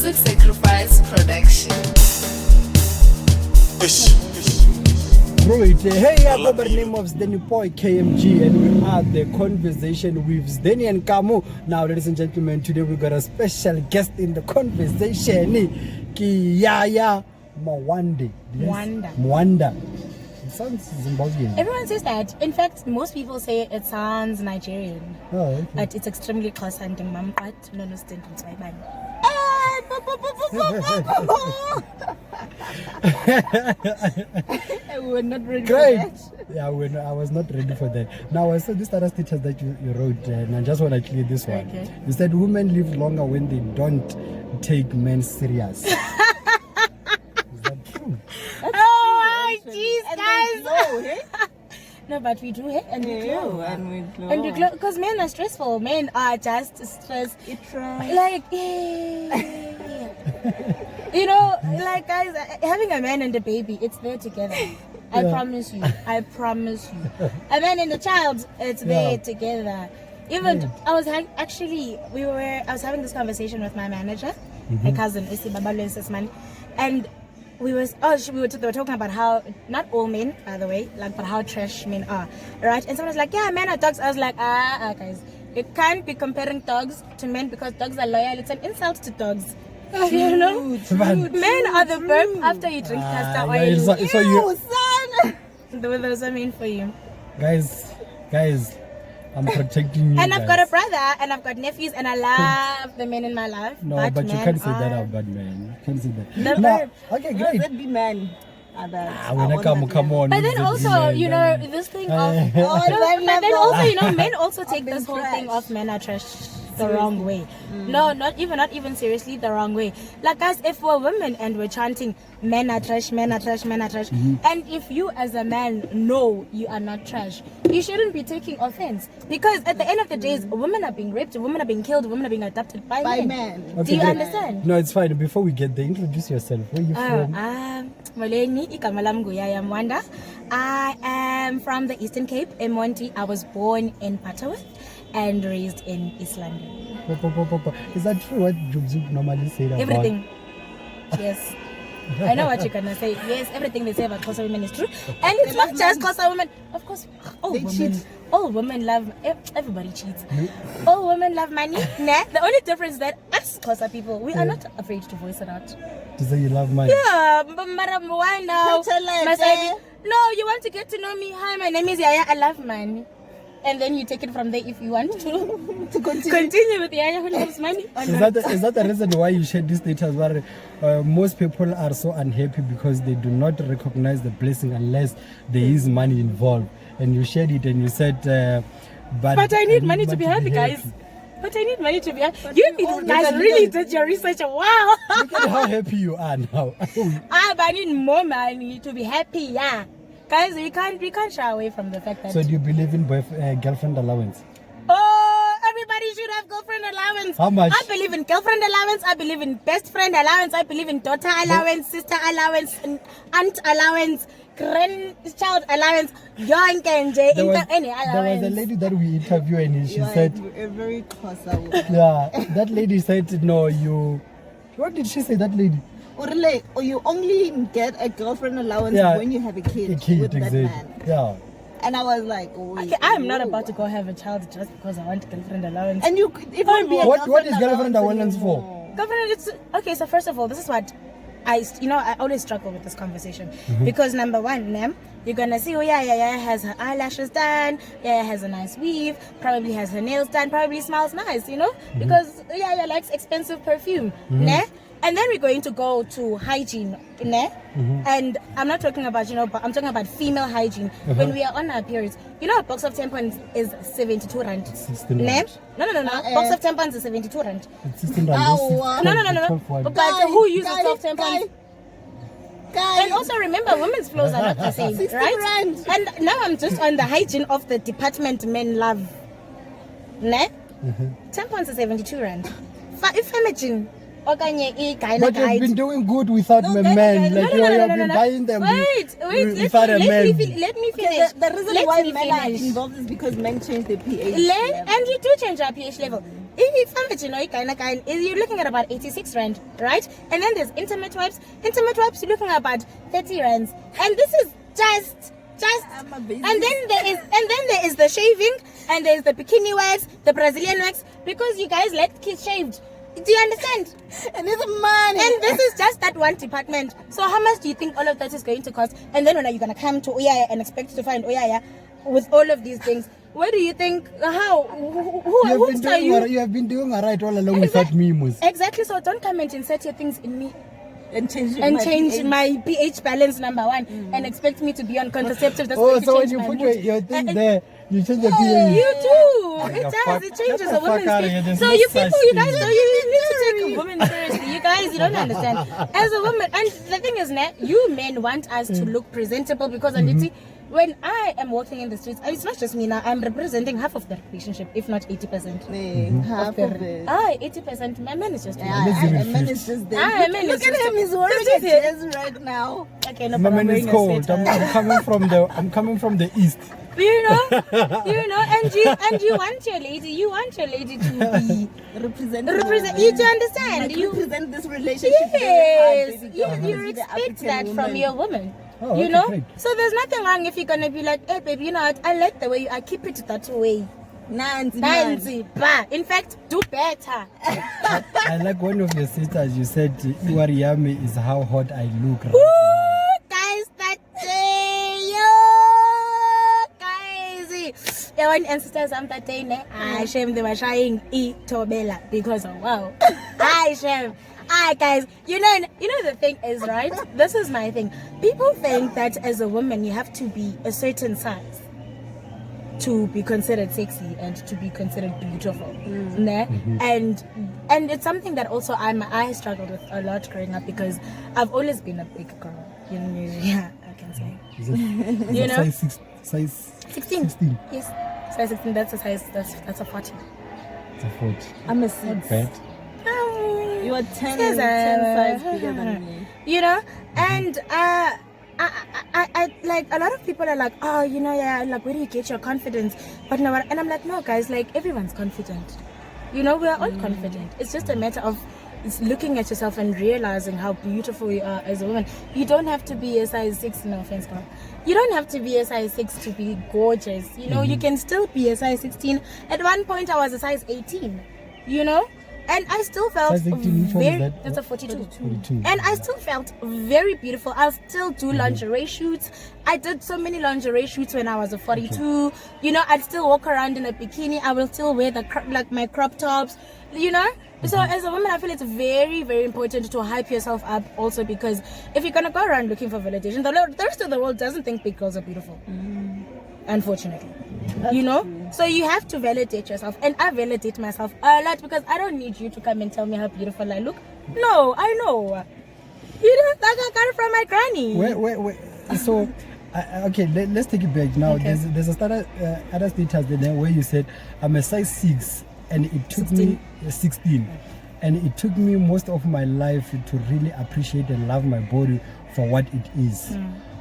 Music Sacrifice Production. Right. Hey, I go by the name of Sdeni Boy KMG, and we are the conversation with Sdeni and Kamo. Now, ladies and gentlemen, today we got a special guest in the conversation. Yaya Mwanda. Mwanda. It sounds Zimbabwean. Everyone says that. In fact, most people say it sounds Nigerian. Oh, okay. But it's extremely close and no stand in Taiwan. We're not ready Great. for that. Yeah, I was not ready for that. Now, I saw this other status that you wrote, and I just want to clear this one. Okay. You said women live longer when they don't take men serious. Is that true? Oh, jeez, And guys. we glow, hey? No, but we do, hey? And we glow. And we glow. And we glow. Because men are stressful. Men are just stressed. It tries. Like, yeah. You know, like, guys, having a man and a baby, it's there together. I promise you. I promise you. A man and a child, it's there together. Even I was actually, I was having this conversation with my manager, my cousin, and we were talking about how not all men, by the way, like, but how trash men are, right? And someone was like, "Yeah, men are dogs." I was like, guys, you can't be comparing dogs to men because dogs are loyal. It's an insult to dogs. You know, men are the burp after you drink castor oil. So you, son. Those are mean for you. guys, I'm protecting you. And I've got guys. a brother, and I've got nephews, and I love the men in my life. No, but you men can't say that are- about men. You can't say that. The No, verb. okay, Let great. that be man. When I come on. But then also, you know, this thing of but then also, you know, men also take this whole thing of men are trash the wrong way. No, not even seriously the wrong way. Like, guys, if we're women and we're chanting men are trash, men are trash, men are trash, and if you as a man know you are not trash, you shouldn't be taking offense, because at the end of the day, women are being raped, women are being killed, women are being adopted by men. Okay, Do you great. understand? No, it's fine. Before we get there, introduce yourself. Where are you from? Moleni, igama lam Yaya Mwanda. I am from the Eastern Cape, M1T. I was born in Butterworth and raised in East London. Is that true what Jubzub normally say about? Everything. Yes. I know what you're gonna say. Yes, everything they say about Xhosa women is true. And it's not just Xhosa women. Of course, all women love, everybody cheats. All women love money. Nah, the only difference is that us Xhosa people, we are not afraid to voice it out. To say you love money? Yeah, but madam, why now? No, you want to get to know me. Hi, my name is Yaya. I love money. And then you take it from there if you want to continue with Yaya who loves money. Is that the reason why you shared this data? Where most people are so unhappy because they do not recognize the blessing unless there is money involved. And you shared it and you said, but I need money to be happy, guys. But I need money to be happy. You guys really did your research. Wow. Look at how happy you are now. But I need more money to be happy, yeah. Guys, we can't shy away from the fact that. So do you believe in girlfriend allowance? Oh, everybody should have girlfriend allowance. How much? I believe in girlfriend allowance. I believe in best friend allowance. I believe in daughter allowance, sister allowance, aunt allowance, grandchild allowance, young and any allowance. There was a lady that we interviewed and she said, a very close. yeah, that lady said, no, you. What did she say, that lady? Or you only get a girlfriend allowance when you have a kid with that exactly. man. Yeah. And I was like, oh, Okay, I'm not about to go have a child just because I want girlfriend allowance. And you could even be a What is girlfriend allowance for? Girlfriend, it's okay. So first of all, this is what I always struggle with this conversation because number one, you're gonna see, Yaya has her eyelashes done, Yaya has a nice weave, probably has her nails done, probably smells nice, you know, because Yaya likes expensive perfume, And then we're going to go to hygiene, and I'm not talking about, but I'm talking about female hygiene. When we are on our periods, a box of tampons is 72 rand. 16 rand. No. Box of tampons is 72 rand. It's 16 rand. No. But who uses 12 tampons? And also remember, women's clothes are not the same, right? Rand. And now I'm just on the hygiene of the department men love. Tampons are 72 rand. If imagine. But you've been doing good without men. Like you have been buying them wait, without a man. Let me finish. The reason why men are involved is because men change their pH level. And you do change our pH level. You're looking at about 86 rand, right? And then there's intimate wipes. Intimate wipes, you're looking at about 30 rands. And this is just. And then there is the shaving, and there's the bikini wax, the Brazilian wax, because you guys let kids shaved. Do you understand? And it's money. And this is just that one department. So how much do you think all of that is going to cost? And then when are you gonna come to Oyaya and expect to find Oyaya with all of these things? What do you think? How? Who are you? You have been doing alright all along without memes. Exactly. So don't come and insert your things in me. And change my pH balance number 1 and expect me to be on contraceptives. That's so when you put your thing there, you change the pH. You do. It does. It changes a woman's pH. So you people, you guys, so you need to take a woman seriously. You guys, you don't understand. As a woman, and the thing is, you men want us to look presentable because when I am walking in the streets, it's not just me now. I'm representing half of the relationship, if not 80%. Half of it. 80%. My man is just there. My man is just there. Look at him. He's wearing a dress right now. Okay, no My problem. man is cold. I'm coming from the east. You know, and you want your lady to be represent. You to understand. You represent this relationship. Yes, you expect that from your woman. Oh, you okay, know, great. so there's nothing wrong if you're gonna be like, hey baby, you know what? I like the way I keep it that way. Nancy, in fact, do better. I like one of your sisters. You said, "You are yummy." Is how hot I look. Right Woo, guys, that day, guys. Yeah, when ancestors am that day, I shame they were trying Tobela because of wow. I shame. Alright guys, you know the thing is, right? This is my thing. People think that as a woman you have to be a certain size to be considered sexy and to be considered beautiful. And it's something that also I struggled with a lot growing up because I've always been a big girl. Yeah, I can say. Is it size 16. Yes. Size 16, that's a size that's a 40. It's a 40. I'm a 6. Bad. You are 10 size bigger than me. You know, and I like a lot of people are like, oh, you know, yeah, like where do you get your confidence? But no, and I'm like, no, guys, like everyone's confident. You know, we are all confident. It's just a matter of looking at yourself and realizing how beautiful you are as a woman. You don't have to be a size 6, no offense, girl. You don't have to be a size 6 to be gorgeous. You know, you can still be a size 16. At one point, I was a size 18. You know. And I still felt that's a 42. And I still felt very beautiful. I'll still do lingerie shoots. I did so many lingerie shoots when I was a 42. You know, I'd still walk around in a bikini. I will still wear my crop tops, you know. So as a woman, I feel it's very, very important to hype yourself up also, because if you're going to go around looking for validation, the rest of the world doesn't think big girls are beautiful. Unfortunately. You know, so you have to validate yourself, and I validate myself a lot because I don't need you to come and tell me how beautiful I look. No, I know. You don't think I got it from my granny. Wait. So, okay, let's take it back now. Okay. There's a other status there where you said I'm a size 6, and it took 16. me 16, and it took me most of my life to really appreciate and love my body for what it is.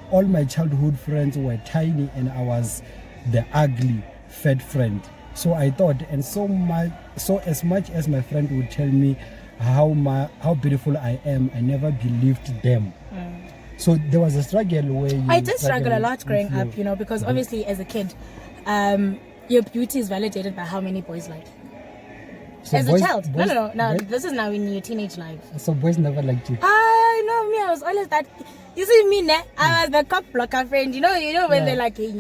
All my childhood friends were tiny, and I was the ugly fat friend. So I thought, and so as much as my friend would tell me how beautiful I am, I never believed them. So there was a struggle where I did struggle a lot growing up, you know, because obviously as a kid, your beauty is validated by how many boys like you. So as a child, no, this is now in your teenage life. So boys never liked you. No, me, I was always that. You see me, I was the cop blocker friend. You know when they're like, hey,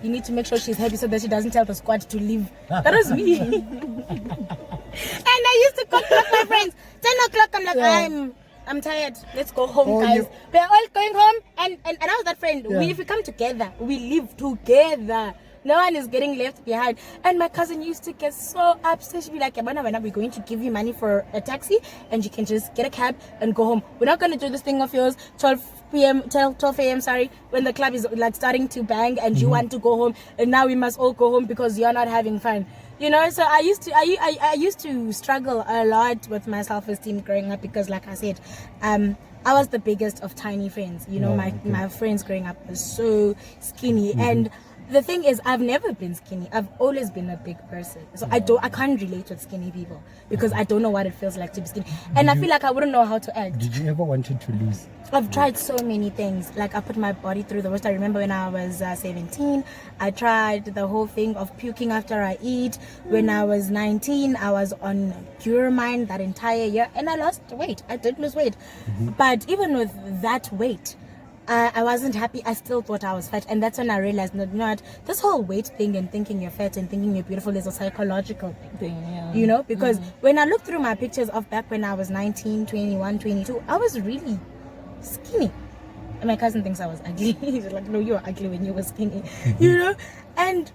you need to make sure she's happy so that she doesn't tell the squad to leave. That was me. And I used to cop block my friends. 10 o'clock, I'm like, I'm tired. Let's go home, guys. We're all going home, and I was that friend. If we come together, we live together. No one is getting left behind. And my cousin used to get so upset. She'd be like, we're going to give you money for a taxi, and you can just get a cab and go home. We're not going to do this thing of yours 12 a.m. when the club is like starting to bang and you want to go home, and now we must all go home because you're not having fun. You know, so I used to struggle a lot with my self-esteem growing up because, like I said, I was the biggest of tiny friends. You know, my friends growing up were so skinny, and the thing is, I've never been skinny. I've always been a big person. So I can't relate with skinny people because I don't know what it feels like to be skinny. And I feel like I wouldn't know how to act. Did you ever wanted to lose? I've tried so many things. Like I put my body through the worst. I remember when I was 17, I tried the whole thing of puking after I eat. When I was 19, I was on Curamine that entire year and I lost weight. I did lose weight. But even with that weight, I wasn't happy. I still thought I was fat. And that's when I realized, no, not this whole weight thing and thinking you're fat and thinking you're beautiful is a psychological thing. Yeah. You know, because when I look through my pictures of back when I was 19, 21, 22, I was really skinny. And my cousin thinks I was ugly. He's like, no, you were ugly when you were skinny. You know? And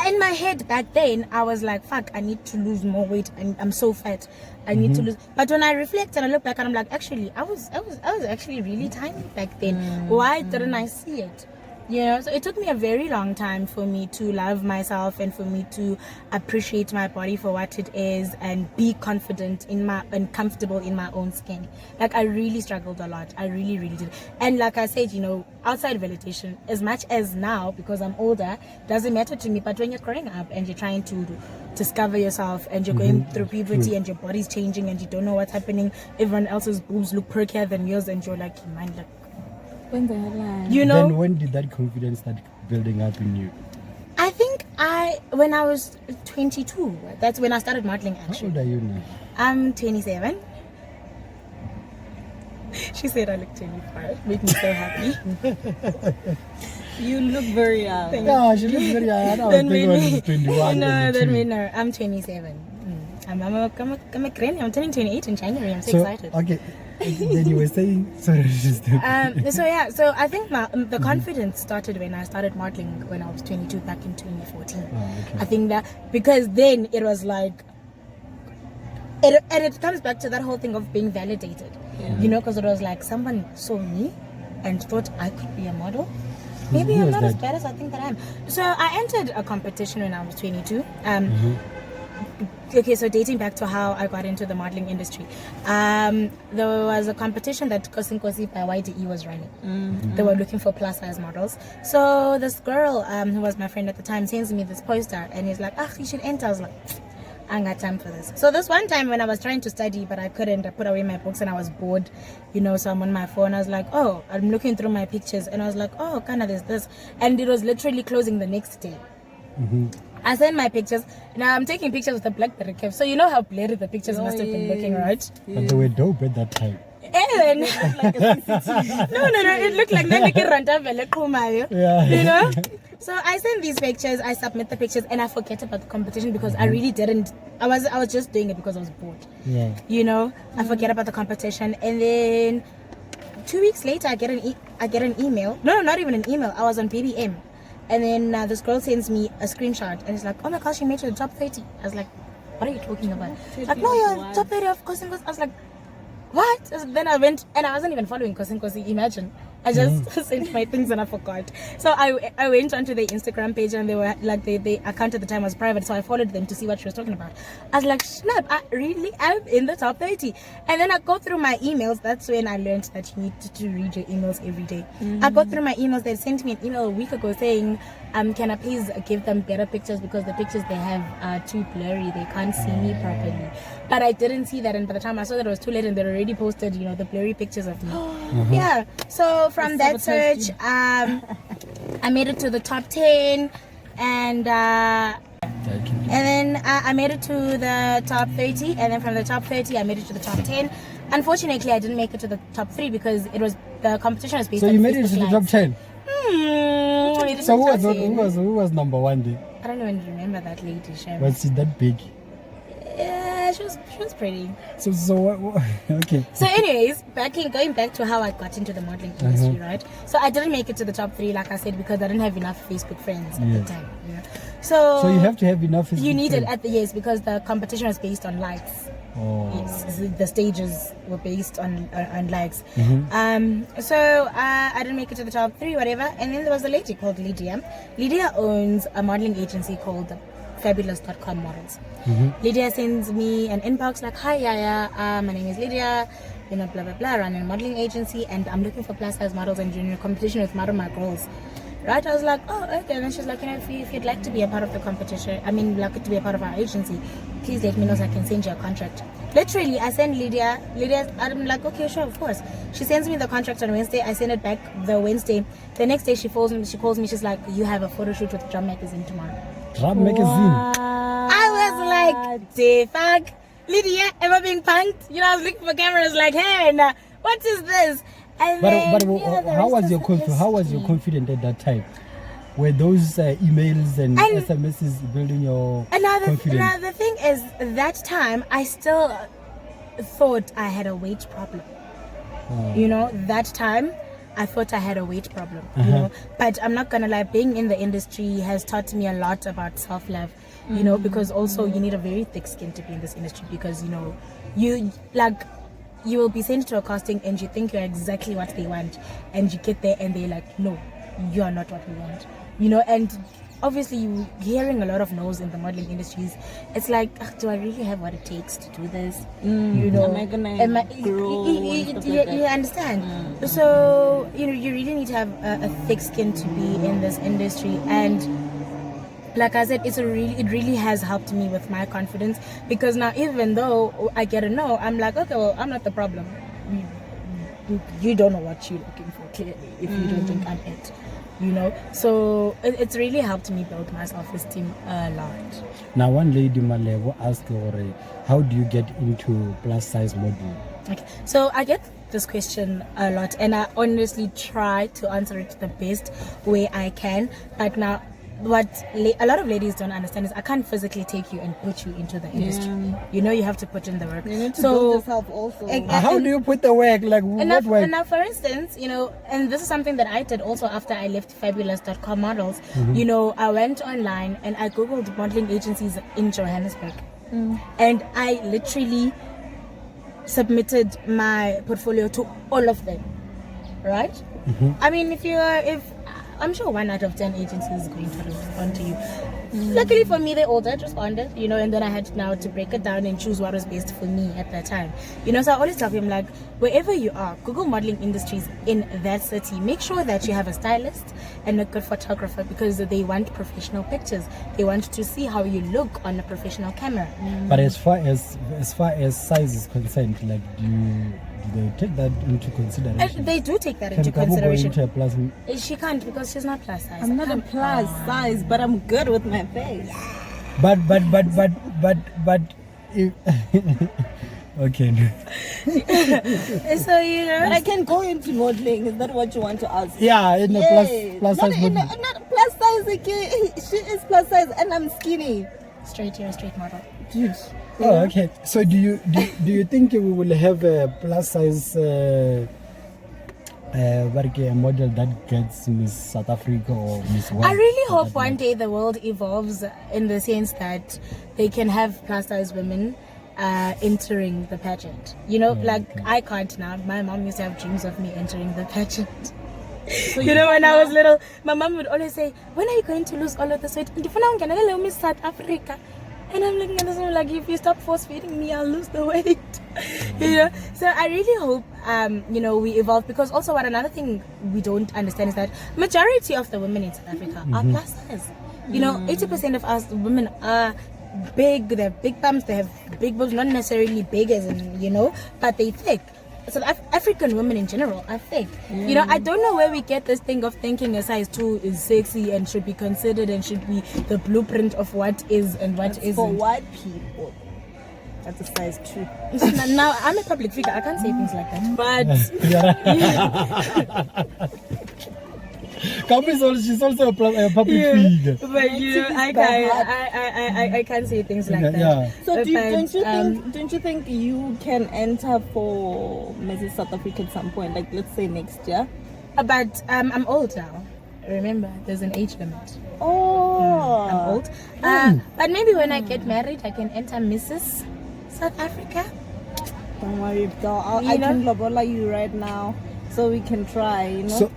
in my head back then, I was like, fuck, I need to lose more weight and I'm so fat. I need to lose. But when I reflect and I look back and I'm like, actually, I was actually really tiny back then. Why didn't I see it? You know, so it took me a very long time for me to love myself and for me to appreciate my body for what it is and be confident and comfortable in my own skin. Like I really struggled a lot. I really, really did. And like I said, you know, outside validation, as much as now, because I'm older, doesn't matter to me. But when you're growing up and you're trying to discover yourself and you're going through puberty and your body's changing and you don't know what's happening, everyone else's boobs look perkier than yours and you're like, you mind like, you know. Then when did that confidence start building up in you? I think when I was 22, that's when I started modeling actually. How old are you now? I'm 27. She said I look 25. Make me so happy. You look very young. Yeah, she looks very young. I was thinking when she's 21. No, that made no. I'm 27. I'm a granny. I'm turning 28 in January. I'm so excited. Okay. Then you were saying, sorry, so I think the confidence started when I started modeling when I was 22 back in 2014. Okay. I think that because then it was like, it comes back to that whole thing of being validated, you know, because it was like someone saw me and thought I could be a model. Maybe I'm not as bad as I think that I am. So I entered a competition when I was 22. Okay, so dating back to how I got into the modeling industry, there was a competition that Kosinkosi by YDE was running. They were looking for plus size models. So this girl, who was my friend at the time, sends me this poster and he's like, you should enter. I was like, I ain't got time for this. So this one time when I was trying to study but I couldn't, I put away my books and I was bored, you know, so I'm on my phone. I was like, I'm looking through my pictures and I was like, kind of this. And it was literally closing the next day. I sent my pictures. Now I'm taking pictures with a BlackBerry camera. So you know how blurry the pictures must have been looking, right? But they were dope at that time. And no, it looked like you know. So I send these pictures, I submit the pictures, and I forget about the competition because I really didn't. I was just doing it because I was bored. Yeah. You know, I forget about the competition, and then 2 weeks later, I get an email. No, not even an email. I was on BBM. And then this girl sends me a screenshot and it's like, oh my gosh, you made it to the top 30. I was like, what are you talking about? Like, no, you're top 30 of Kosinkosi. I was like, what? Then I went and I wasn't even following Kosinkosi. Imagine. I just sent my things and I forgot. So I went onto their Instagram page and they were like, the account at the time was private. So I followed them to see what she was talking about. I was like, snap, I'm in the top 30. And then I go through my emails. That's when I learned that you need to read your emails every day. I go through my emails. They sent me an email a week ago saying, can I please give them better pictures because the pictures they have are too blurry. They can't see me properly. But I didn't see that. And by the time I saw that it was too late and they already posted, you know, the blurry pictures of me. Yeah. So from that search, I made it to the top 10 and then I made it to the top 30 and then from the top 30 I made it to the top 10. Unfortunately, I didn't make it to the top 3 because the competition was based on So you made it to the top 10? So who was number 1 then? I don't even remember that lady. Was she that big? Yeah, she was pretty. So what, okay. So anyways, going back to how I got into the modeling industry, right? So I didn't make it to the top 3, like I said, because I didn't have enough Facebook friends at the time. Yeah. So you have to have enough Facebook You need friends. it because the competition was based on likes. The stages were based on likes. So I didn't make it to the top 3, whatever. And then there was a lady called Lydia. Lydia owns a modeling agency called Fabulous.com Models. Lydia sends me an inbox like, hi Yaya, my name is Lydia, you know, blah blah blah, I run a modeling agency and I'm looking for plus size models and doing a competition with Model My Girls. right? I was like, oh, okay. And then she's like, if you'd like to be a part of the competition, like to be a part of our agency, please let me know so I can send you a contract. Literally, I send Lydia, I'm like, okay, sure, of course. She sends me the contract on Wednesday. I send it back the Wednesday. The next day she calls me, she's like, you have a photo shoot with Drum Magazine tomorrow. Drum Magazine? I was like, the fuck? Lydia, am I being punked? I was looking for cameras like, hey, nah, what is this? And how was your confidence at that time? Were those emails and SMSs building your confidence? Now the thing is, that time I still thought I had a weight problem. That time I thought I had a weight problem. But I'm not gonna lie, being in the industry has taught me a lot about self-love. Because also you need a very thick skin to be in this industry, because you will be sent to a casting and you think you're exactly what they want, and you get there and they're like, no, you are not what we want. And obviously you hearing a lot of no's in the modeling industries. It's like, do I really have what it takes to do this? Am I gonna grow? You understand? So you really need to have a thick skin to be in this industry. And like I said, it really has helped me with my confidence, because now even though I get a no, I'm like, okay, well, I'm not the problem. You don't know what you're looking for, clearly, if you don't think I'm it. So it's really helped me build my self-esteem a lot. Now, one lady will ask, how do you get into plus size modeling? Okay, so I get this question a lot, and I honestly try to answer it the best way I can. But now, what a lot of ladies don't understand is I can't physically take you and put you into the industry. You have to put in the work. You need to build yourself also. How do you put the work? Like, what work? Now, for instance, and this is something that I did also after I left fabulous.com models. I went online and I googled modeling agencies in Johannesburg, and I literally submitted my portfolio to all of them, right? I mean, if I'm sure 1 out of 10 agencies is going to respond to you. Luckily for me, they all did responded, and then I had now to break it down and choose what was best for me at that time. So I always tell them, like, wherever you are, Google modeling industries in that city. Make sure that you have a stylist and a good photographer, because they want professional pictures. They want to see how you look on a professional camera. But as far as size is concerned, like, do they take that into consideration? They do take that into consideration. Go into a plus? She can't, because she's not plus size. I'm not a plus size, but I'm good with my face. But if okay. So I can go into modeling. Is that what you want to ask? Yeah, in a plus size modeling. Not plus size. Okay. She is plus size, and I'm skinny. You're a straight model. Dude. Oh, okay. So do you think we will have a plus size model that gets Miss South Africa or Miss World? I really hope one day the world evolves in the sense that they can have plus size women entering the pageant. Like, I can't now. My mom used to have dreams of me entering the pageant. So when I was little, my mom would always say, when are you going to lose all of this weight? And if I'm going to Miss South Africa. And I'm looking at this one like, if you stop force feeding me, I'll lose the weight. So I really hope we evolve, because also another thing we don't understand is that majority of the women in South Africa are plus size. 80% of us women are big. They have big bums, they have big boobs, not necessarily big as in, but they thick. So African women in general are thick. I don't know where we get this thing of thinking a size 2 is sexy and should be considered and should be the blueprint of what is and what isn't. For white people, that's a size 2. Now, I'm a public figure. I can't say things like that. But She's also a public figure. But I can't say things like that. Yeah. So don't you think you can enter for Mrs. South Africa at some point? Like, let's say next year. But I'm old now. Remember, there's an age limit. Oh, I'm old. But maybe when I get married, I can enter Mrs. South Africa. Don't worry, girl. I can lobola you right now, so we can try. So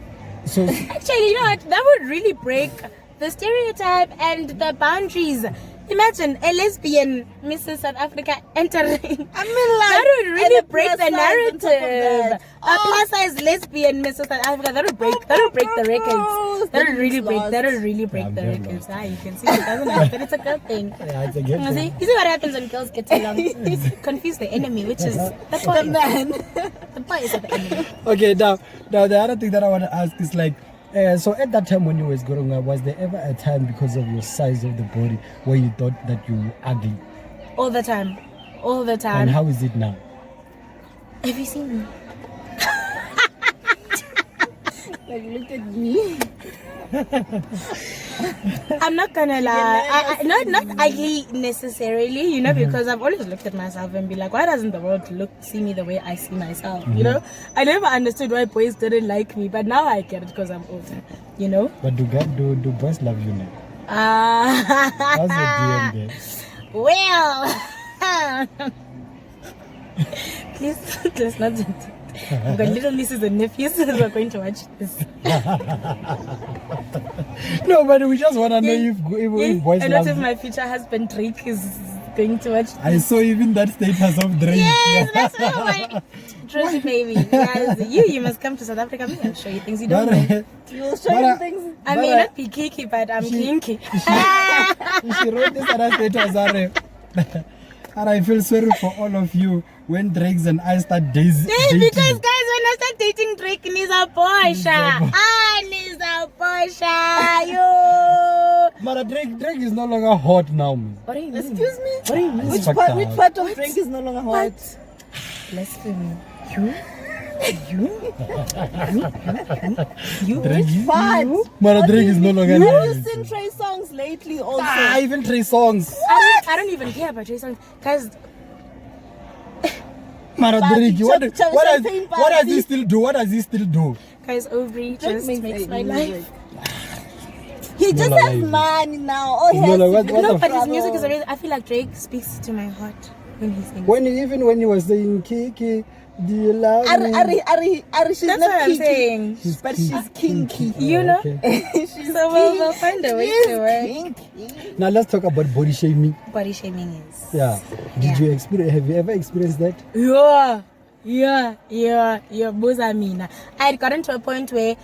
actually, what? That would really break the stereotype and the boundaries Imagine a lesbian Mrs. South Africa entering. I mean, like, That would really and a break plus the size on top of narrative. that. A plus size lesbian Mrs. South Africa. That would break the records. That would really break. That would really break the very records. Ah, you can see it doesn't happen. It's a good thing. Yeah, it's a good You see? thing. You see what happens when girls get along? Confuse the enemy, which is the boy. The man. The boy is the enemy. Okay, now the other thing that I want to ask is like, so at that time when you was growing up, was there ever a time because of your size of the body where you thought that you were ugly? All the time. All the And time. how is it now? Have you seen me? Like, look at me. I'm not gonna lie. Not ugly necessarily, you know, because I've always looked at myself and be like, why doesn't the world see me the way I see myself? You know, I never understood why boys didn't like me, but now I get it because I'm older. You know. But do boys love you now? How's the DM there? Well, please, let's not. I've got little nieces and nephews who are going to watch this. No, but we just want to know if boys And love what if you. my future husband Drake is going to watch this? I saw even that status of Drake. Yes, that's what Trust me, baby. Yes, you must come to South Africa. I'm going to show you things you don't know. You'll show you things. I may not be kiki, but I'm kinky. She wrote this other status, and I feel sorry for all of you when Drakes and I start dating. Because guys, when I start dating Drake, he's a Porsche. He's a Porsche. Yo. But Drake is no longer hot now. Man. What do you mean? Excuse me? What do you mean? Which Fucked part, up. which part of drink is no longer hot? What? Blasphemy. You? Drake, Part. But Drake is no longer Have nice. you seen Trey songs lately also? Even 3 songs. I don't even care about Trey songs. Guys, Mara Drake, what champagne does he still do? What does he still do? guys, Aubrey just makes my life. He just like has you. money now. Oh, he It's has not like to what No, the but his travel. music is amazing. I feel like Drake speaks to my heart when he sings. When he was saying Kiki, do you love me? Ari, she's That's not what I'm kinky, saying. but she's kinky. You know? Okay. She's So we'll find a way to work. kinky. Now let's talk about body shaming. Body shaming is. Yeah. Yeah. Have you ever experienced that? Yeah, Buzamina. I had gotten to a point where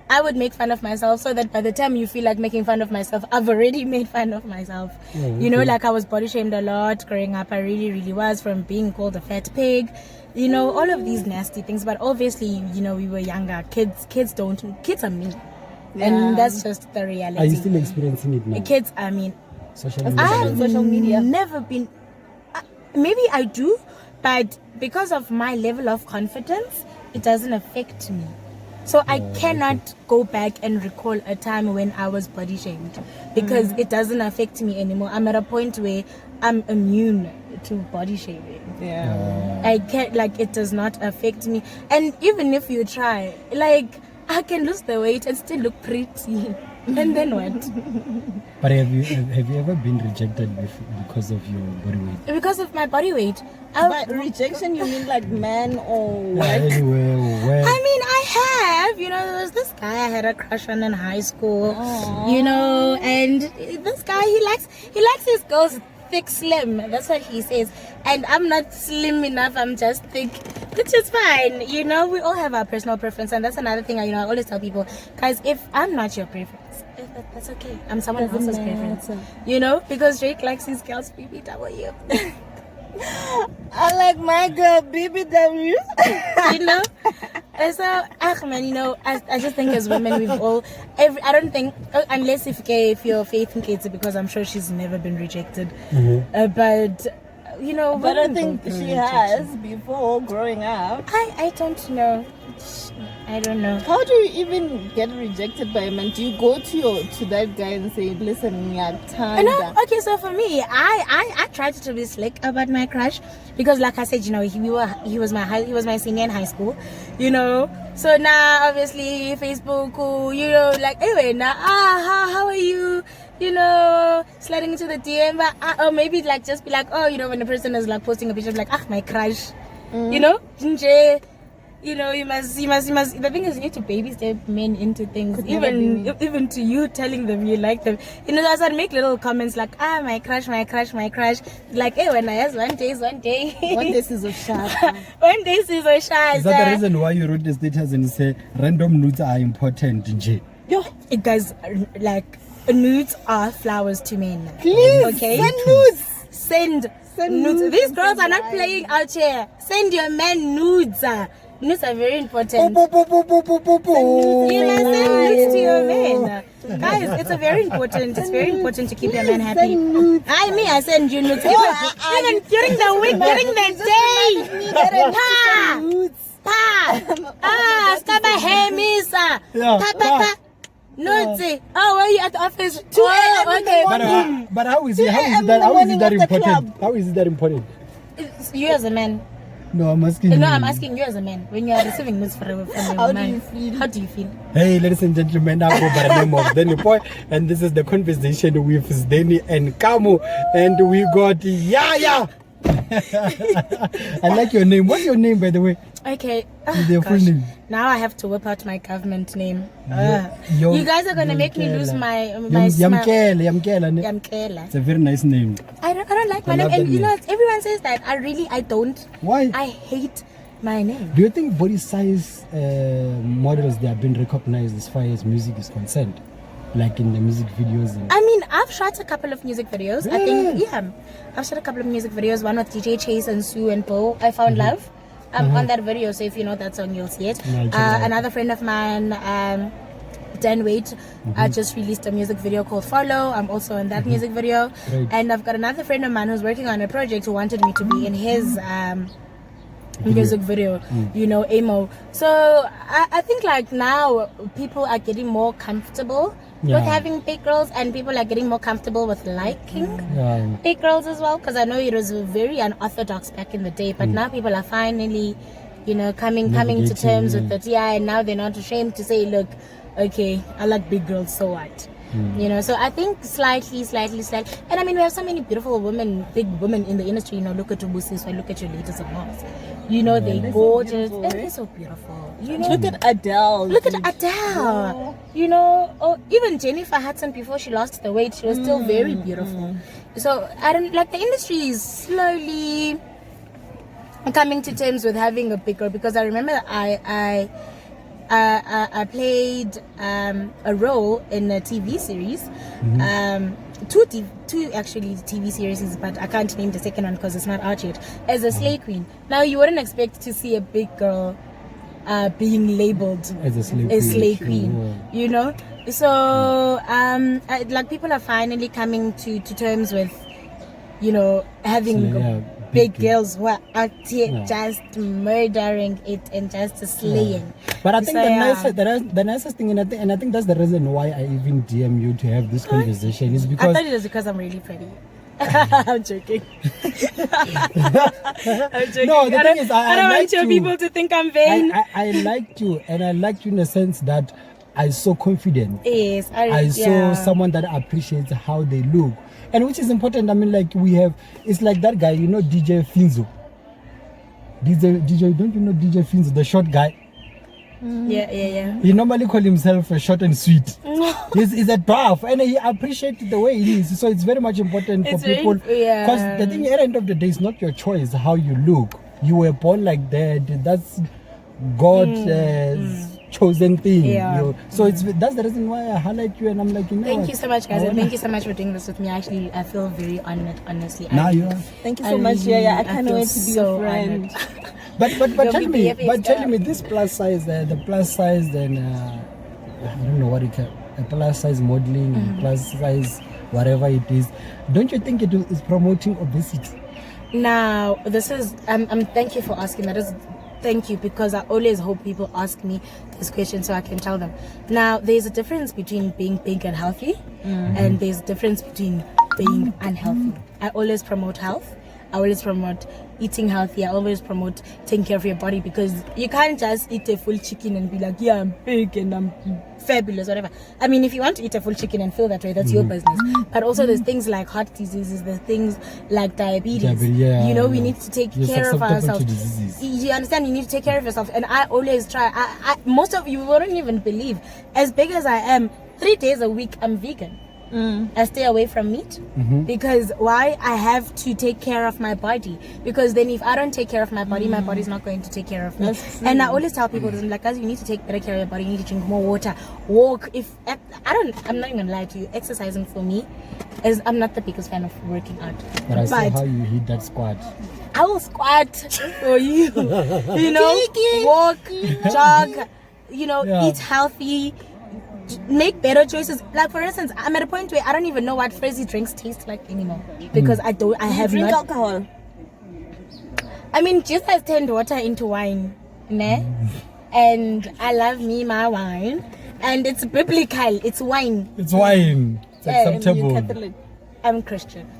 I would make fun of myself so that by the time you feel like making fun of myself, I've already made fun of myself. Oh, You know, okay. like I was body shamed a lot growing up. I really, really was, from being called a fat pig. You know, all of these nasty things. But obviously, you know, we were younger. Kids are mean. Yeah. And that's just the reality. Are you still experiencing it now? Kids, I mean, Social media. Especially on social media. never been. Maybe I do, but because of my level of confidence, it doesn't affect me. So I cannot go back and recall a time when I was body shamed because it doesn't affect me anymore. I'm at a point where I'm immune to body shaming. Yeah. I can't, like, it does not affect me. And even if you try, like, I can lose the weight and still look pretty. And then what? But have you ever been rejected because of your body weight? Because of my body weight. But rejection, you mean like man or what? Anywhere, where? I mean, I have. You know, there was this guy I had a crush on in high school. Aww. You know, and this guy, he likes his girls thick, slim. That's what he says. And I'm not slim enough. I'm just thick, which is fine. You know, we all have our personal preference, and that's another thing. I always tell people, guys, if I'm not your preference, that's okay. I'm someone else's preference. You know, because Drake likes his girls BBW. I like my girl BBW. You know, and so man, you know, I just think as women we've all I don't think, unless if your Faith it's because I'm sure she's never been rejected, but you know, But I women think go through she rejection. has before growing up. I don't know. I don't know. How do you even get rejected by a man? Do you go to that guy and say, listen, No, Tanda? okay, so for me, I tried to be slick about my crush because, like I said, you know, he was my senior in high school, you know. So now, obviously, Facebook, you know, like, anyway, now, how are you? You know, sliding into the DM, but, or maybe like just be like, oh, you know, when the person is like posting a picture, like, my crush, you know, Jinje. you know, you must. The thing is, you need to baby step men into things. Could never be me. Even to you telling them you like them. You know, as I make little comments like, my crush. Like, hey, when I ask one day. One day is a sharp. One day is a shy. Is that the reason why you wrote the status and say random nudes are important, Nje? Yo, it guys, like, nudes are flowers to men. Please, okay? send nudes. Send nudes. nudes. These girls are not playing out here. Send your men nudes. Nudes are very important. You must send nudes to your men. Guys, it's very important to keep your man happy. I send you nudes. Even during the week, during the day. Skaba Hemisa. Pa. Nudes. Oh, were you at the office? Okay. But how is it that important? How is it that important? You as a man. No, I'm asking you. No, I'm asking you as a man. When you are receiving nudes from a man, how do you feel? Hey, ladies and gentlemen, I go by the name of Sdeni Boy, and this is the conversation with Sdeni and Kamo, and we got Yaya. I like your name. What's your name, by the way? Okay. Your full name. Now I have to whip out my government name. Yo, you guys are gonna make me lose my Yamkela. It's a very nice name. I don't like my name, and you know what? Everyone says that. I don't. Why? I hate my name. Do you think body size models they have been recognized as far as music is concerned, like in the music videos? I mean, I've shot a couple of music videos. I think I've shot a couple of music videos. One with DJ Chase and Sue and Bo. I Found Love. On that video, so if you know that song, you'll see it. Another friend of mine, Dan Wade, just released a music video called Follow. I'm also in that music video. Great. And I've got another friend of mine who's working on a project who wanted me to be in his music video, you know, Amo. So I think like now people are getting more comfortable with having big girls, and people are getting more comfortable with liking big girls as well, because I know it was very unorthodox back in the day, but now people are finally, you know, coming to terms with it. And now they're not ashamed to say, look, okay, I like big girls, so what? You know, so I think slightly. And I mean, we have so many beautiful women, big women in the industry. You know, look at Ubusiswa, look at your latest awards. You know, they're gorgeous. They're so beautiful. You know, Look at Adele. You know, or even Jennifer Hudson before she lost the weight, she was still very beautiful. So I don't like the industry is slowly coming to terms with having a big girl, because I remember I played a role in a TV series, two actually TV series, but I can't name the second one because it's not out yet, as a slay queen. Now you wouldn't expect to see a big girl being labeled as a slay queen, you know. So like people are finally coming to terms with, you know, having big girls who are out here just murdering it and just slaying. But I think the nicest thing, and I think that's the reason why I even DM you to have this conversation, is because I thought it was because I'm really pretty. I'm joking. I'm joking. No, the thing is, I don't want your people to think I'm vain. I liked you, and I liked you in the sense that I saw confident. Yes, I saw someone that appreciates how they look, and which is important. I mean, like it's like that guy, you know, DJ Finzo. DJ, don't you know DJ Finzo, the short guy? Yeah. He normally call himself short and sweet. He's a dwarf, and he appreciates the way he is. So it's very much important for people, because the thing at the end of the day is not your choice how you look. You were born like that. That's God's chosen thing. So that's the reason why I highlight you, and I'm like, you know, thank you so much, guys, and thank you so much for doing this with me. Actually, I feel very honored, honestly. Now you are. Thank you so much, Yaya. I can't wait to be your friend. But tell me, this plus size, the plus size, then I don't know what it can, a plus size modeling, plus size whatever it is. Don't you think it is promoting obesity? Now, this is thank you for asking that. Thank you, because I always hope people ask me this question so I can tell them. Now, there's a difference between being big and healthy, and there's a difference between being unhealthy. I always promote health. I always promote eating healthy. I always promote taking care of your body, because you can't just eat a full chicken and be like, I'm big and I'm fabulous, whatever. I mean, if you want to eat a full chicken and feel that way, that's your business. But also there's things like heart diseases, there's things like diabetes. Yeah, you know, we need to take You're care of susceptible to ourselves. diseases. You understand? You need to take care of yourself. And I always try. Most of you wouldn't even believe. As big as I am, 3 days a week I'm vegan. I stay away from meat because why? I have to take care of my body, because then if I don't take care of my body's not going to take care of me. And I always tell people this, I'm like, guys, you need to take better care of your body. You need to drink more water, walk. I'm not even gonna lie to you, exercising for me is, I'm not the biggest fan of working out, But I see how you hit that squat. I will squat for you. You know, walk, jog, you know, eat healthy, make better choices. Like for instance, I'm at a point where I don't even know what fizzy drinks taste like anymore, because I have drink not alcohol. I mean, Jesus has turned water into wine, ne? And I love me my wine, and it's biblical. It's wine. It's wine. It's acceptable. You Catholic. I'm Christian.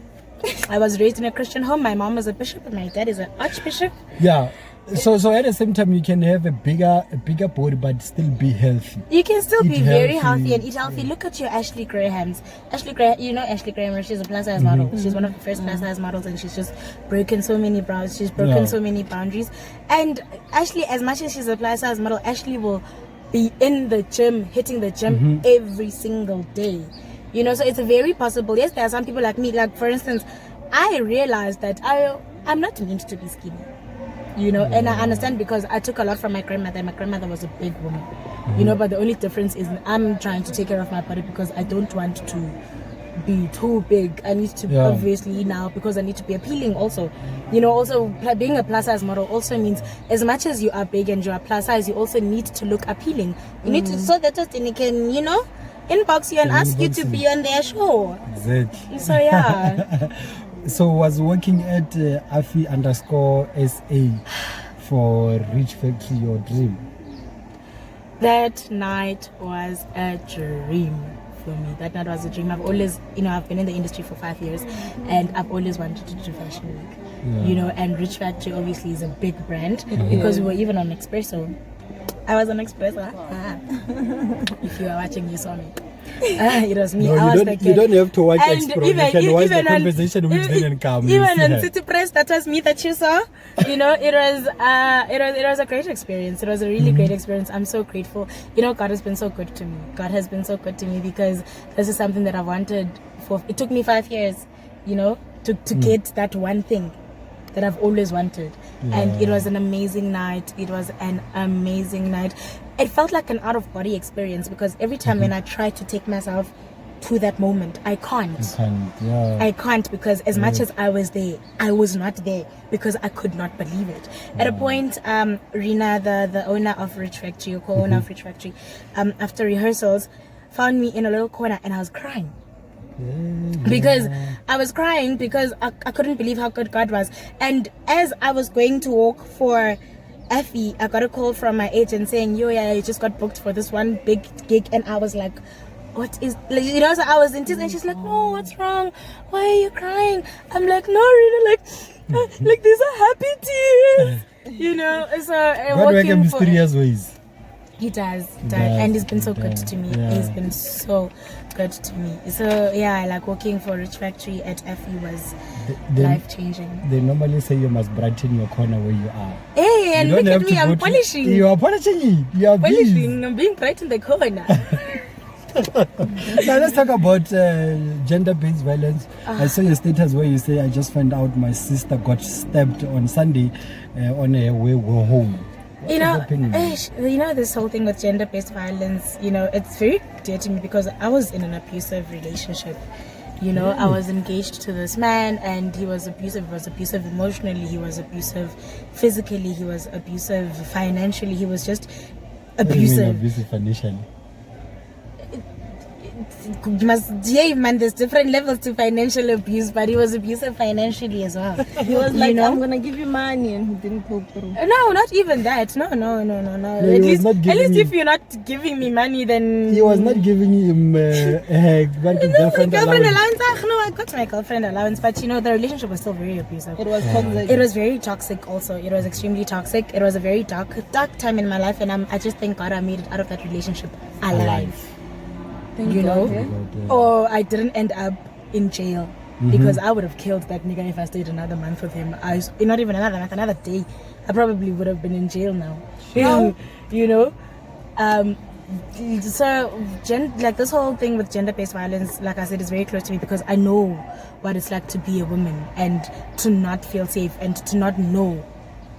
I was raised in a Christian home. My mom was a bishop and my dad is an archbishop. Yeah. So at the same time, you can have a bigger body, but still be healthy. You can still Eat be very healthy. healthy and eat healthy. Look at your Ashley Grahams. Ashley Graham, you know Ashley Graham, she's a plus size model. She's one of the first plus size models, and she's just broken so many brows. She's broken so many boundaries. And Ashley, as much as she's a plus size model, Ashley will be in the gym, hitting the gym every single day. You know, so it's very possible. Yes, there are some people like me. Like for instance, I realized that I'm not meant to be skinny. You know, and I understand because I took a lot from my grandmother. My grandmother was a big woman, you know, but the only difference is I'm trying to take care of my body because I don't want to be too big. I need to obviously now, because I need to be appealing also. You know, also being a plus size model also means as much as you are big and you are plus size, you also need to look appealing. You need to, so that Sdeni can, you know, inbox you and ask you to be on their show. Exactly. So yeah. So was working at Afi_SA for Rich Factory your dream? That night was a dream for me. That night was a dream. I've always, you know, I've been in the industry for 5 years and I've always wanted to do fashion week. You know, and Rich Factory obviously is a big brand because we were even on Espresso. I was on Espresso. If you are watching, you saw me. It was me. No, I was the you don't have to watch and Expo. You can watch the conversation with Sdeni and Kamo. Even on City Press, that was me that you saw. You know, it was a great experience. It was a really great experience. I'm so grateful. You know, God has been so good to me. God has been so good to me because this is something that I wanted for. It took me 5 years, you know, to get that one thing that I've always wanted. And it was an amazing night. It was an amazing night. It felt like an out-of-body experience because every time when I try to take myself to that moment, I can't. I can't because as much as I was there, I was not there because I could not believe it. At a point, Rina, the owner of Rich Factory, or co-owner of Rich Factory, after rehearsals, found me in a little corner and I was crying. Because I was crying because I couldn't believe how good God was. And as I was going to walk for Effie, I got a call from my agent saying, yo, yeah, you just got booked for this one big gig. And I was like, what is, like, you know, so I was in tears and she's like, no, what's wrong? Why are you crying? I'm like, no, really, like these are happy tears. You know, so God works in mysterious ways. He does, and he's been so good to me. He's been so good to me. So yeah, like working for Rich Factory at FE was life changing. They normally say you must brighten your corner where you are. Hey, and look at me, I'm polishing. You are polishing it. You are polishing. I'm being bright in the corner. Now let's talk about gender-based violence. I saw your status where you say, I just found out my sister got stabbed on Sunday on her way home. You know, this whole thing with gender-based violence, you know, it's very dear to me because I was in an abusive relationship. You know, I was engaged to this man and he was abusive. He was abusive emotionally. He was abusive physically. He was abusive financially. He was just abusive. Abusive financially? Man, there's different levels to financial abuse, but he was abusive financially as well. He was like, you know? I'm gonna give you money, and he didn't pull through. No, not even that. No. At least if you're not giving me money, then he was not giving him girlfriend allowance. No, I got my girlfriend allowance, but you know, the relationship was still very abusive. It was toxic. It was very toxic. Also, it was extremely toxic. It was a very dark time in my life, and I just thank God I made it out of that relationship alive. You know, or I didn't end up in jail. Because I would have killed that nigga if I stayed another month with him. Not even another month, another day. I probably would have been in jail now. You know? Like this whole thing with gender-based violence, like I said, is very close to me because I know what it's like to be a woman and to not feel safe and to not know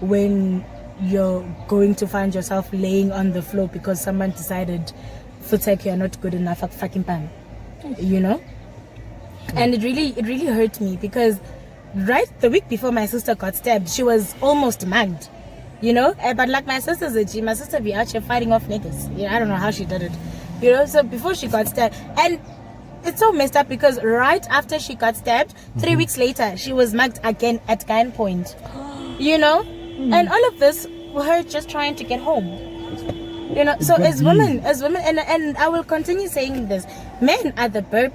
when you're going to find yourself laying on the floor because someone decided, "Futek, you're not good enough at fucking pan," you know. And it really hurt me because right the week before my sister got stabbed, she was almost mugged, you know. But like my sister's a G, my sister be out here fighting off niggas. Yeah, I don't know how she did it, you know. So before she got stabbed, and it's so messed up because right after she got stabbed, 3 weeks later, she was mugged again at gunpoint, you know. And all of this, her just trying to get home, you know. So as women, and I will continue saying this: men are the burp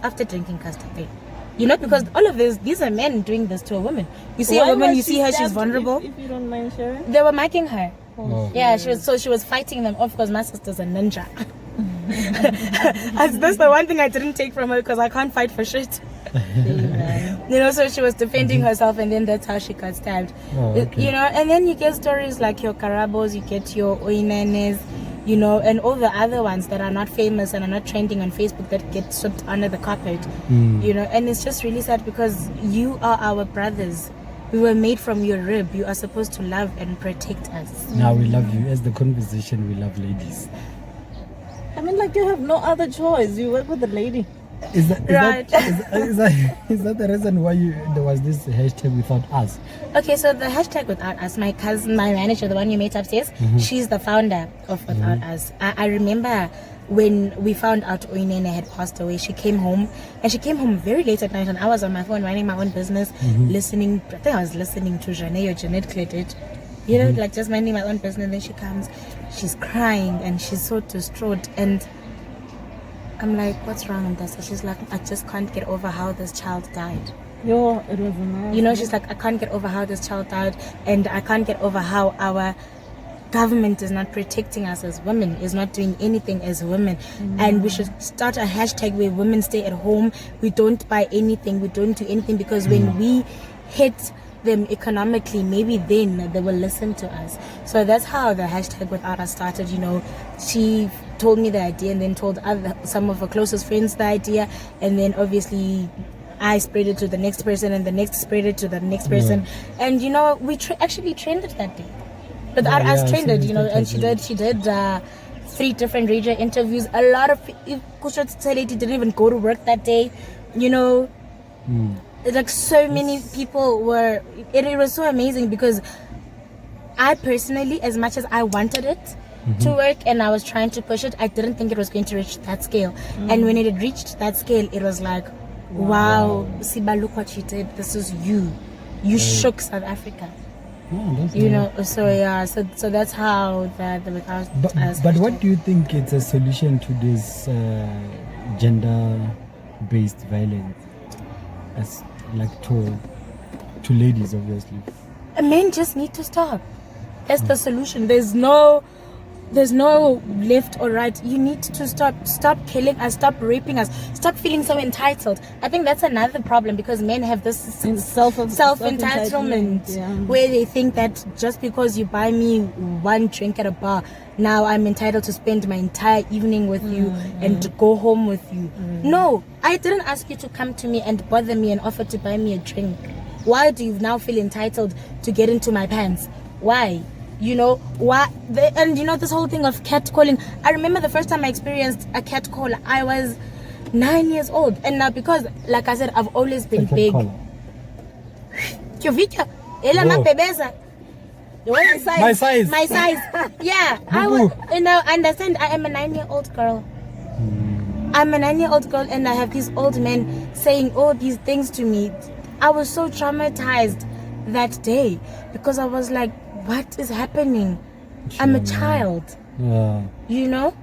after drinking custard, you know, because all of these are men doing this to a woman. You see a woman, you see her, she's vulnerable. If you don't mind sharing, they were marking her. Oh. Yeah, she was fighting them off because my sister's a ninja. That's the one thing I didn't take from her because I can't fight for shit. You know, so she was defending herself, and then that's how she got stabbed. You know, and then you get stories like your Karabos, you get your Oinenes, you know, and all the other ones that are not famous and are not trending on Facebook that get swept under the carpet, you know. And it's just really sad because you are our brothers. We were made from your rib. You are supposed to love and protect us. Now we love you. As the conversation, we love ladies. I mean, like, you have no other choice. You work with a lady. Is that the reason why there was this hashtag without us? Okay, so the hashtag without us, my cousin, my manager, the one you met upstairs, she's the founder of Without Us. I remember when we found out Oinene had passed away, she came home, and she came home very late at night, and I was on my phone running my own business, listening. I think I was listening to Janae or Jeanette Cledit, you know, like just minding my own business. And then she comes, she's crying, and she's so distraught, and I'm like, what's wrong with this? So she's like, I just can't get over how this child died. Yo, it was nice. You know, she's like, I can't get over how this child died, and I can't get over how our government is not protecting us as women, is not doing anything as women. And we should start a hashtag where women stay at home. We don't buy anything, we don't do anything, because when we hit them economically, maybe then they will listen to us. So that's how the hashtag Without Us started. You know, she told me the idea and then told some of her closest friends the idea, and then obviously I spread it to the next person, and the next spread it to the next person. And you know, we actually trended that day. Without Us trended, you know, and she did 3 different radio interviews. A lot of lady didn't even go to work that day, you know. Like so many people were, it was so amazing, because I personally, as much as I wanted it to work and I was trying to push it, I didn't think it was going to reach that scale. And when it had reached that scale, it was like, wow, Siba, look what you did. This is you shook South Africa. You know, so yeah, so that's how the Without Us. But what do you think is a solution to this gender-based violence, as like to ladies, obviously? Men just need to stop. That's the solution. There's no left or right. You need to stop killing us, stop raping us, stop feeling so entitled. I think that's another problem, because men have this self-entitlement where they think that just because you buy me one drink at a bar, now I'm entitled to spend my entire evening with you and to go home with you. No, I didn't ask you to come to me and bother me and offer to buy me a drink. Why do you now feel entitled to get into my pants? Why? You know, why? And you know, this whole thing of catcalling. I remember the first time I experienced a catcall, I was 9 years old. And now, because, like I said, I've always been big. My size. Yeah, I was, you know, understand, I am a 9-year-old girl. I'm a 9-year-old girl, and I have these old men saying all these things to me. I was so traumatized that day, because I was like, what is happening? I'm a child. You know?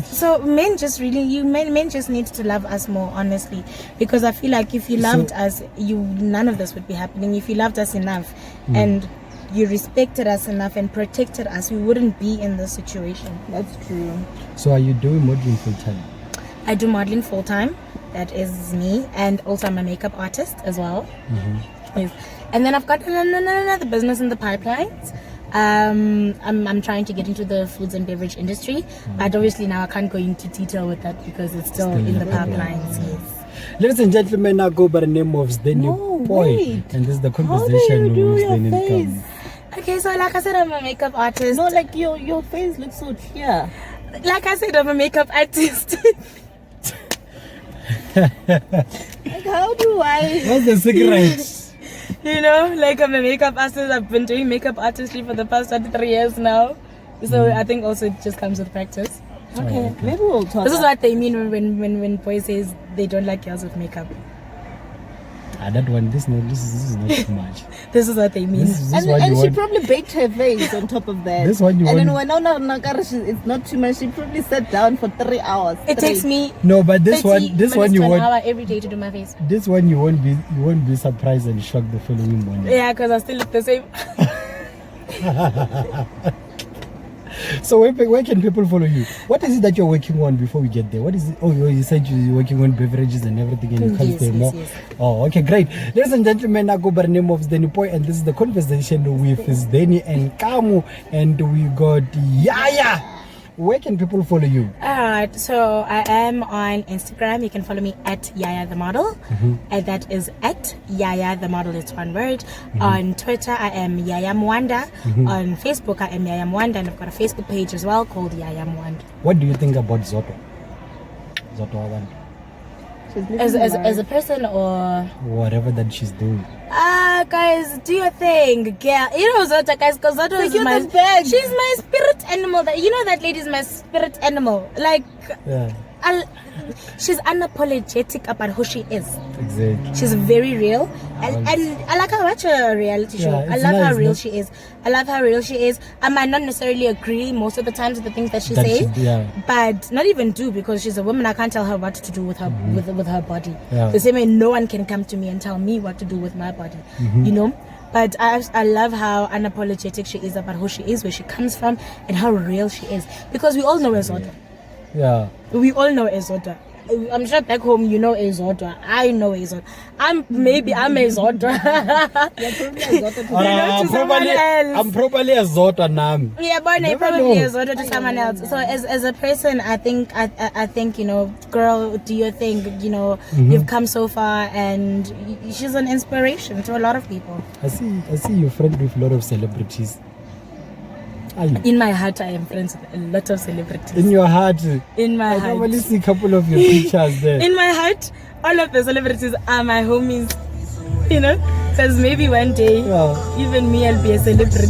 So men just really, men just need to love us more, honestly, because I feel like if you loved us, none of this would be happening. If you loved us enough and you respected us enough and protected us, we wouldn't be in this situation. That's true. So are you doing modeling full time? I do modeling full time. That is me. And also I'm a makeup artist as well. Yes. And then I've got another business in the pipelines. I'm trying to get into the foods and beverage industry, but obviously now I can't go into detail with that because it's still in the pipelines. Yes. Ladies and gentlemen, I go by the name of Sdeni Boy, wait. and this is the conversation do with your Sdeni and face? Kamo. Okay, so like I said, I'm a makeup artist. No, like your face looks so clear. Like I said, I'm a makeup artist. Like how do I? What's the secret? You know, like I'm a makeup artist. I've been doing makeup artistry for the past 3 years now. So I think also it just comes with practice. Okay, maybe we'll talk. This is what they mean when boys says they don't like girls with makeup. That one, this is not too much. This is what they mean. This And one you she want. probably baked her face on top of that. This one you and want. then when it's not too much. She probably sat down for 3 hours. It takes me No, but this 30 one minutes you to an want. hour every day to do my face. This one you won't be surprised and shocked the following morning. Yeah, because I still look the same. So where can people follow you? What is it that you're working on before we get there? What is it? Oh, you said you're working on beverages and everything, and you can't Yes, say more. yes. Oh, okay, great. Ladies and gentlemen, I go by the name of Sdeni Boy, and this is the conversation with Sdeni and Kamo, and we got Yaya. Where can people follow you? Alright, so I am on Instagram. You can follow me at Yaya the Model. And that is at Yaya the Model, it's one word. On Twitter, I am Yaya Mwanda. On Facebook, I am Yaya Mwanda. And I've got a Facebook page as well called Yaya Mwanda. What do you think about Zoto? Zoto Awan? As a person or... Whatever that she's doing. Guys, do your thing, girl. You know Zota, guys, because Zota is Secure my... the bag. She's my spirit animal. You know that lady is my spirit animal. Like... Yeah, she's unapologetic about who she is. exactly. She's very real, and I like her. Watch her reality show. Yeah, I it's love nice, how real no? she is. I love how real she is. I might not necessarily agree most of the times with the things that she That says, yeah. but not even do, because she's a woman. I can't tell her what to do with her with her body. Yeah. The same way no one can come to me and tell me what to do with my body. You know. But I love how unapologetic she is about who she is, where she comes from, and how real she is. Because we all know Ezodwa. Yeah. We all know Ezodwa. I'm sure back home you know Ezodwa. I know Ezodwa. I'm Ezodwa. To someone else. I'm probably a Zota Nam. Yeah, but Never probably know. Ezodwa to someone else. So as a person, I think you know, girl, do your thing. You know, you've come so far, and she's an inspiration to a lot of people. I see you friend with a lot of celebrities. Are you? In my heart, I am friends with a lot of celebrities. In your heart. In my I heart. normally see a couple of your pictures there. In my heart, all of the celebrities are my homies. You know, because maybe one day, Yeah. even me, I'll be a celebrity.